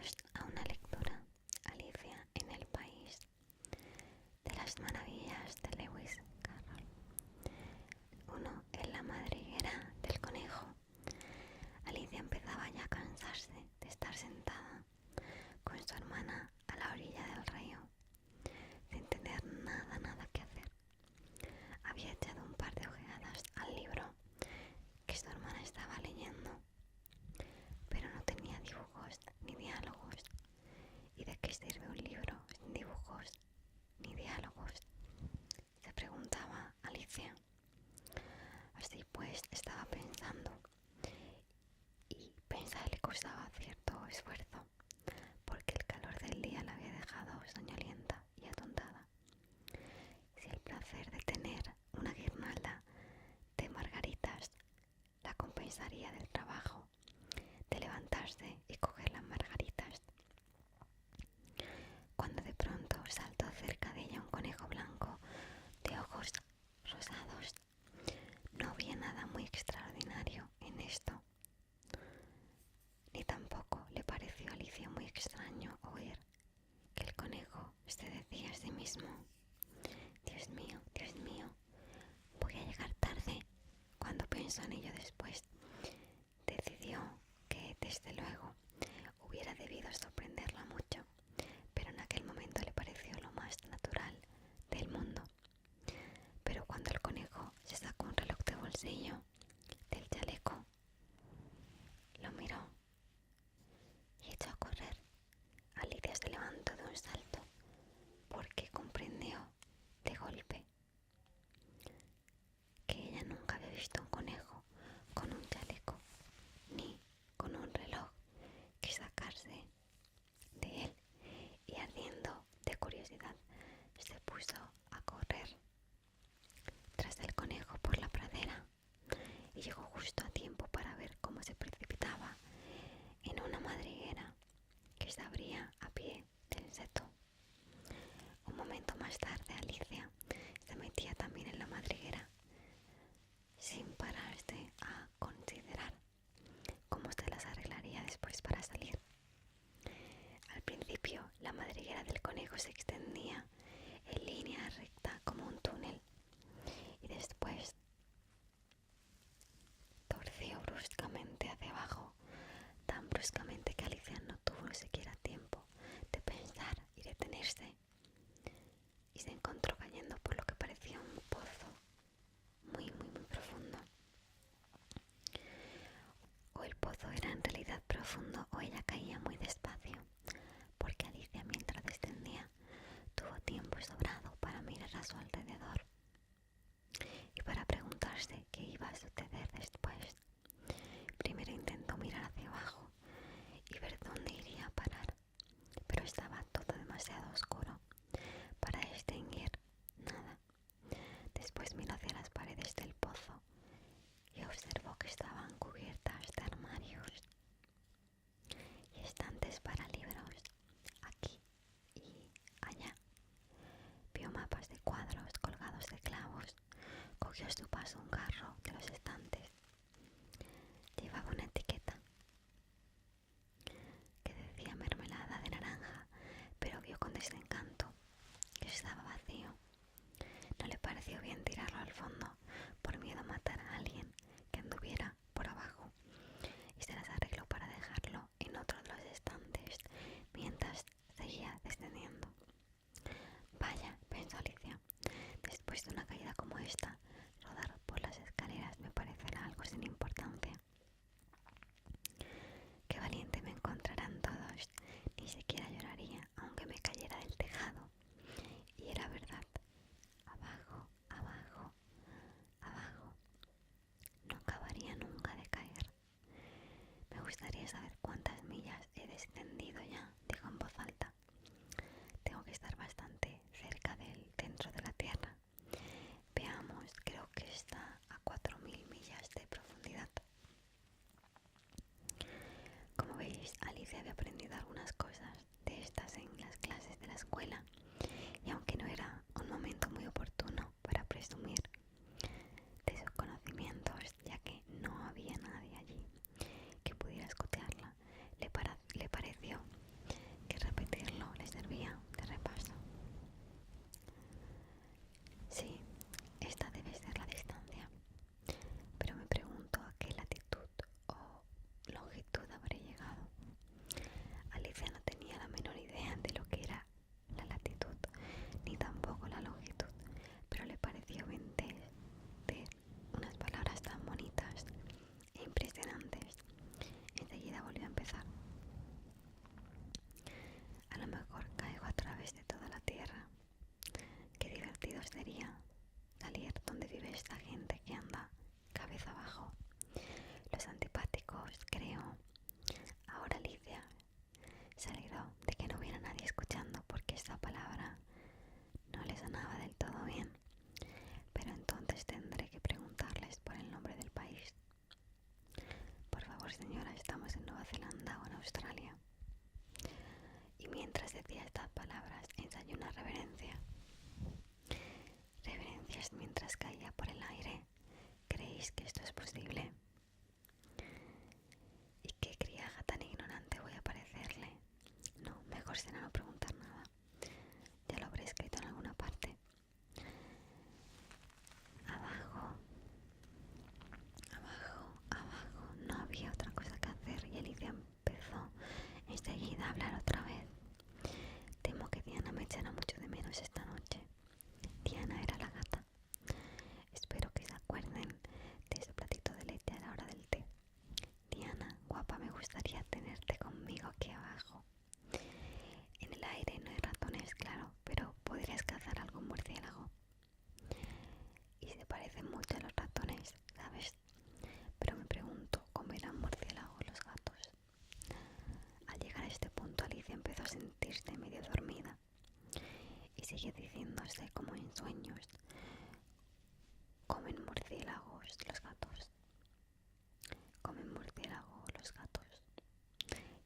Bienvenidos a una lectura, Alicia en el País de las Maravillas de Lewis Carroll. 1. En la madriguera del conejo. Alicia empezaba ya a cansarse de estar sentada con su hermana a la orilla del río, sin tener nada que hacer. Había echado un par de ojeadas al libro que su hermana estaba leyendo, pero no tenía dibujos ni diálogos. ¿Y de qué sirve un libro sin dibujos ni diálogos?, se preguntaba Alicia. Así pues estaba pensando, y pensar le costaba cierto esfuerzo, porque el calor del día la había dejado soñolienta y atontada. Si el placer de tener una guirnalda de margaritas la compensaría del trabajo de levantarse y coger las margaritas, cuando de pronto saltó cerca de ella un conejo blanco de ojos rosados. No había nada muy extraordinario en esto, ni tampoco le pareció a Alicia muy extraño oír que el conejo se decía a sí mismo: Dios mío, voy a llegar tarde. Cuando pensó en ello después, decidió que desde luego hubiera debido sorprenderla mucho, pero en aquel momento le pareció lo más natural del mundo. Pero cuando el conejo se sacó un reloj de bolsillo del chaleco, lo miró y echó a correr. Alicia se levantó de un salto porque comprendió de golpe que ella nunca había visto un conejo con un chaleco ni con un reloj que sacarse de él, y ardiendo de curiosidad se puso a correr tras el conejo por la pradera, y llegó justo a tiempo para ver cómo se precipitaba en una madriguera que se abría a pie del seto. Un momento más tarde Alicia se metía también en la madriguera, sin pararse a considerar cómo se las arreglaría después para salir. Al principio la madriguera del conejo se extendía en línea recta como un túnel, y después torció bruscamente hacia abajo, tan bruscamente que Alicia no tuvo siquiera tiempo de pensar y detenerse, y se encontró cayendo por lo que parecía un pozo muy profundo. O el pozo era en realidad profundo, o ella caía muy despacio, porque Alicia, mientras descendía, tuvo tiempo sobrado para mirar a su alrededor y para preguntarse qué iba a suceder después. Primero intentó mirar hacia abajo y ver dónde iría a parar, pero estaba todo demasiado oscuro para distinguir nada. Zelanda o en Australia. Y mientras decía estas palabras, ensayé una reverencia. Reverencias mientras caía por el aire. ¿Creéis que esto es posible? ¿Y qué criaja tan ignorante voy a parecerle? No, mejor será no preguntar nada. Ya lo habré escrito en alguna parte. Abajo, abajo, abajo. No había otra cosa que hacer y Alicia empezó enseguida a hablar otra vez. Temo que Diana me echará mucho de menos esta noche. Diana era la gata. Espero que se acuerden de ese platito de leche a la hora del té. Diana, guapa, me gustaría tenerte conmigo aquí abajo. En el aire no hay ratones, claro, pero podrías cazar algún murciélago. Y se parecen mucho a los ratones, ¿sabes? Pero me pregunto, ¿comerán murciélagos los gatos? Al llegar a este punto, Alicia empezó a sentirse medio dormida y sigue diciéndose como en sueños: comen murciélagos los gatos, comen murciélagos los gatos,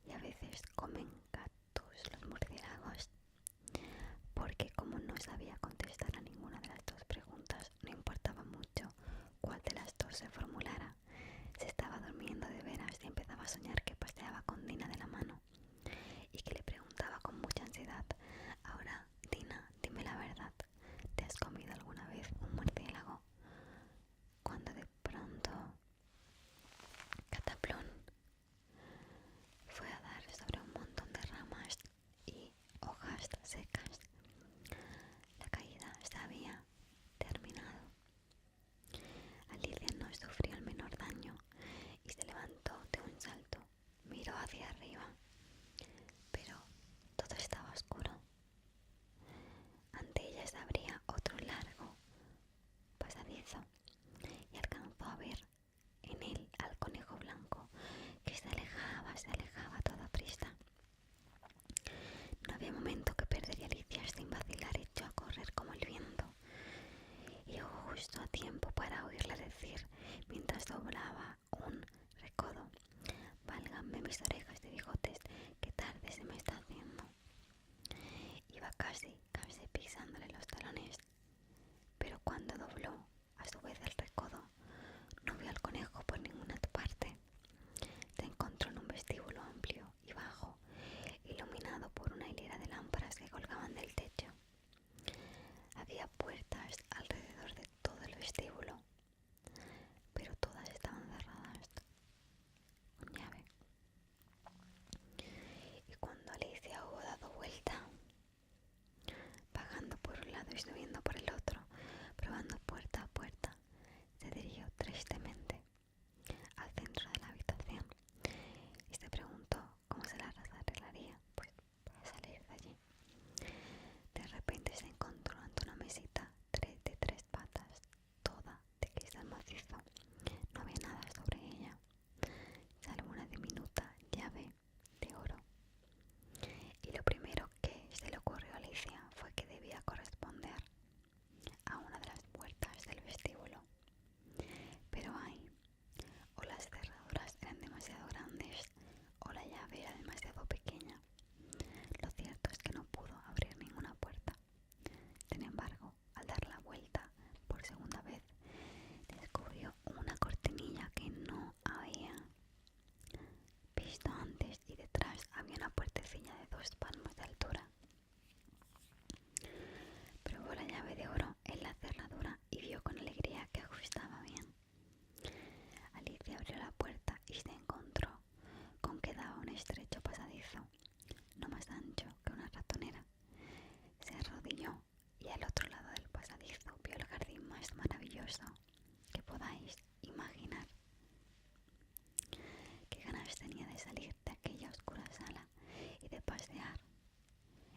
y a veces comen gatos los murciélagos. Porque como no sabía contestar a ninguna de las dos preguntas, no importaba mucho cuál de las dos se formulara. Se estaba durmiendo de veras y empezaba a soñar que paseaba con Dina de la mano y que le preguntaba con mucha ansiedad: ahora, Dina, dime la verdad, ¿te has comido alguna vez un murciélago? Cuando de pronto, Cataplón fue a dar sobre un montón de ramas y hojas secas. La caída se había terminado. Alicia no sufrió el menor daño y se levantó de un salto. Miró hacia arriba, pero todo estaba oscuro. Ante ella se abría otro largo pasadizo y alcanzó a ver en él al conejo blanco que se alejaba a toda prisa. No había momento que perder y Alicia, sin vacilar, echó a correr como el viento. Y llegó justo a tiempo para oírle decir, mientras doblaba un recodo: válganme mis orejas de bigotes, qué tarde se me está haciendo. Iba casi pisándole los talones, pero cuando dobló a su vez el recodo, no vio al conejo por ninguna parte. Se encontró en un vestíbulo amplio y bajo, iluminado por una hilera de lámparas que colgaban del techo. Había puertas alrededor de todo el vestíbulo, pero todas estaban cerradas con llave. Y cuando Alicia hubo dado vuelta, bajando por un lado y subiendo por el otro, probando puerta a puerta, se dirigió tristemente al centro de la habitación y se preguntó cómo se las arreglaría pues para salir de allí. De repente se encontró ante una mesita de tres patas, toda de cristal macizo. No había nada sobre ella, salvo una diminuta llave de oro. Y lo primero que se le ocurrió a Alicia fue que debía corresponder a una de las puertas del vestíbulo. Pero ay, o las cerraduras eran demasiado grandes o la llave era demasiado pequeña. Lo cierto es que no pudo abrir ninguna puerta. Sin embargo, al dar la vuelta por segunda vez, descubrió una cortinilla que no había visto antes y detrás había una puertecilla de 2 palmos de altura. Probó la llave de oro en la cerradura y vio con alegría que ajustaba bien. Alicia abrió la puerta y se encontró con que daba un estrecho pasadizo, no más ancho que una ratonera. Se arrodilló y al otro lado del pasadizo vio el jardín más maravilloso que podáis imaginar. Qué ganas tenía de salir de aquella oscura sala y de pasear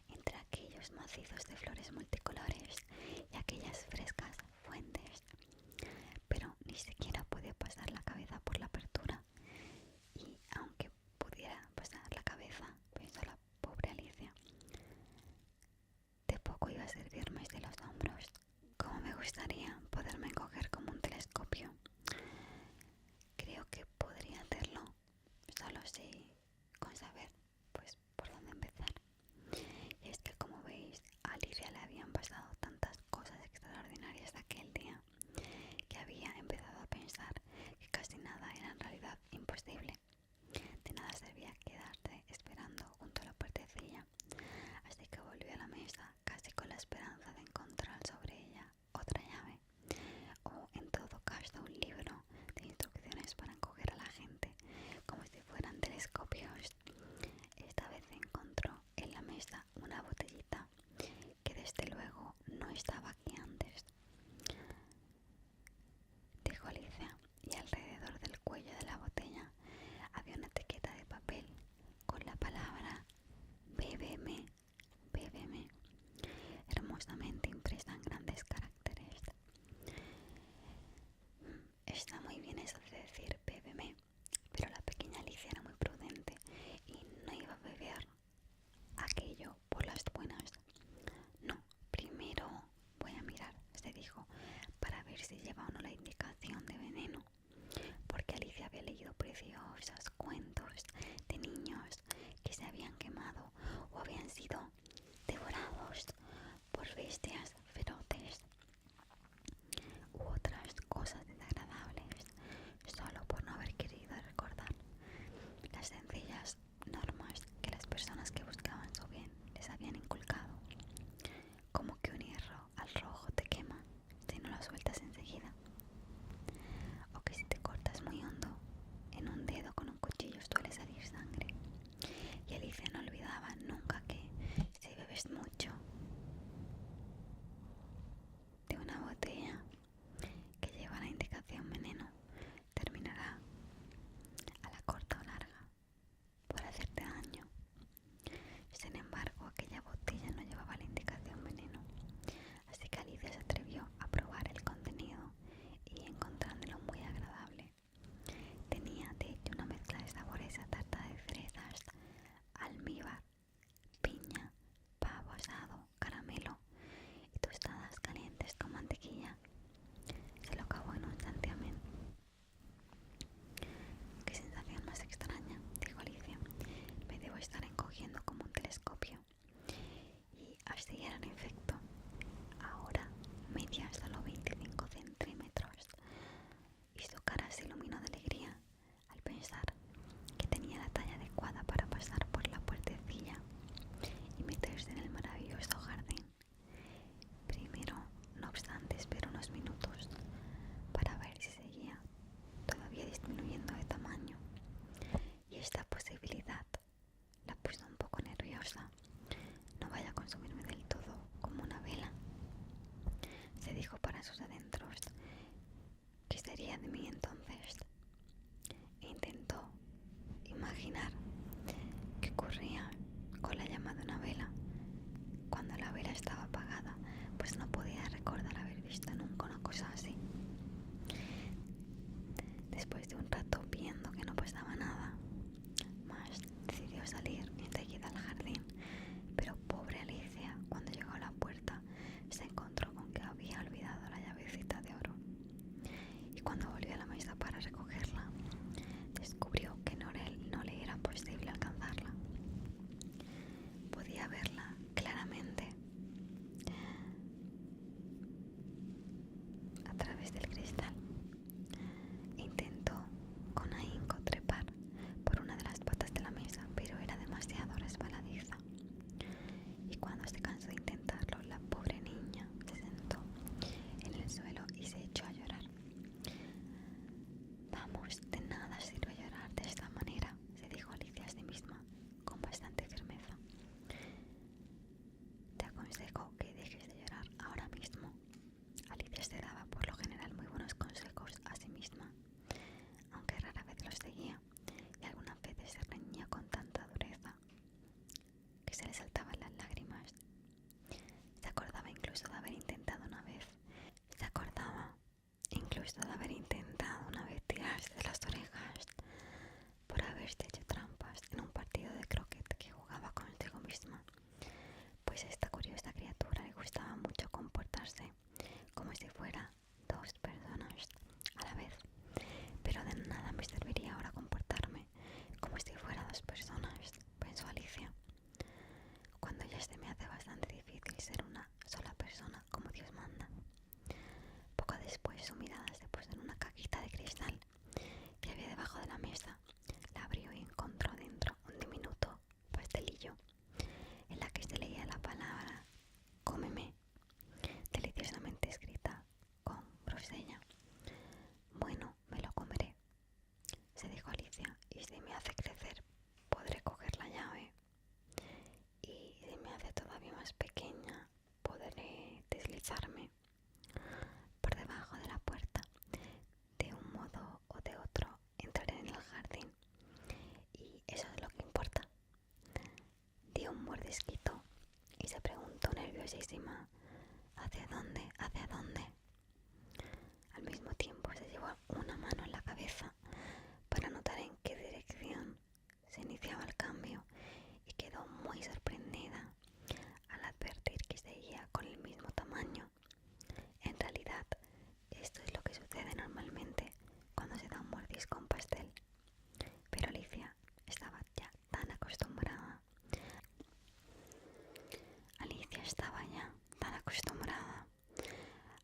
entre aquellos macizos de flores multicolores y aquellas frescas fuentes. Pero ni siquiera podía pasar la cabeza por la apertura, y aunque pudiera pasar la cabeza, pensó la pobre Alicia, de poco iba a servirme de los hombros. Como me gustaría poderme encoger como un telescopio. Creo que podría hacerlo, solo si saber pues por dónde empezar. Y es que, como veis, a Alicia le habían pasado tantas cosas extraordinarias aquel día que había empezado a pensar que casi nada era en realidad imposible. De nada servía quedarse esperando junto a la puertecilla, así que volvió a la mesa casi con la esperanza de encontrar sobre ella otra llave, o en todo caso un libro de instrucciones para encoger a la gente como si fueran telescopios. Esta vez encontró en la mesa una botellita que desde luego no estaba aquí antes, dijo Alicia, y alrededor del cuello de la botella había una etiqueta de papel con la palabra bébeme, bébeme, hermosamente impresa en grandes caracteres. Está muy bien eso de decir bébeme, pero la pequeña Alicia era muy prudente y no iba a beber aquello por las buenas. No, primero voy a mirar, se dijo, para ver si lleva o no la indicación de veneno, porque Alicia había leído preciosos cuentos de niños que se habían quemado o habían sido devorados por bestias feroces u otras cosas desagradables, solo por no haber querido recordar las sencillas normas que las personas que buscaban su bien les habían inculcado, como que un hierro al rojo te quema si no lo sueltas enseguida, o que si te cortas muy hondo en un dedo con un cuchillo suele salir sangre. Y Alicia no olvidaba nunca que si bebes mucho de una botella que lleva la indicación veneno, terminará a la corta o larga por hacerte daño. Sin embargo, aquella botella no llevaba la indicación veneno, así que Alicia se atrevió a probar el contenido y, encontrándolo muy agradable, tenía de hecho una mezcla de sabores a tarta de cerezas, almíbar, piña, pavo asado, caramelo y tostadas calientes con mantequilla. Se lo acabó en un santiamén. «Qué sensación más extraña», dijo Alicia. «Me debo estar encogiendo como un telescopio». Y así era en efecto. Ahora medía solo 25 centímetros y su cara se iluminó de alegría al pensar que tenía la talla adecuada para pasar por la puertecilla y meterse en el maravilloso jardín. Primero, no obstante, esperó unos minutos para ver si seguía todavía disminuyendo de tamaño, y esta posibilidad la puso un poco nerviosa. «No vaya a consumirme del todo como una vela», se dijo para sus adentros. «¿Qué sería de mí entonces?». E intentó imaginar qué ocurría con la llama de una vela cuando la vela estaba apagada, pues no podía recordar haber visto nunca una cosa así. Después de un rato, viendo que no pasaba nada más, decidió salir enseguida al jardín, pero pobre Alicia, cuando llegó a la puerta se encontró con que había olvidado la llavecita de oro, y cuando volvió a la mesa para recogerla descubrió que no le era posible alcanzarla. Podía verla claramente a través del cristal. Intentó con ahínco trepar por una de las patas de la mesa, pero era demasiado resbaladiza, y cuando se cansó de intentarlo, la pobre niña se sentó en el suelo y se echó a llorar. «Vamos, de nada sirve llorar de esta manera», se dijo Alicia a sí misma con bastante firmeza. «Te aconsejo que dejes de llorar ahora mismo». Alicia se daba por lo general muy buenos consejos a sí misma, aunque rara vez los seguía, y algunas veces se reñía con tanta dureza que se le saltaban las lágrimas. Se acordaba incluso de haber intentado una vez tirarse de las orejas nerviosísima. ¿Hacia dónde? ¿Hacia dónde? Al mismo tiempo se llevó una mano en la cabeza para notar en qué dirección se iniciaba el cambio y quedó muy sorprendida al advertir que seguía con el mismo tamaño. En realidad, esto es lo que sucede normalmente cuando se da un mordisco a un pastel, pero Alicia estaba ya tan acostumbrada. Alicia estaba ya tan acostumbrada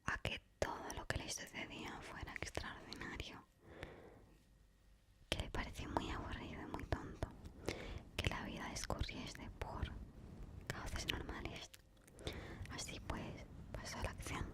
a que todo lo que le sucedía fuera extraordinario, que le pareció muy aburrido y muy tonto que la vida discurriese por cauces normales. Así pues, pasó a la acción.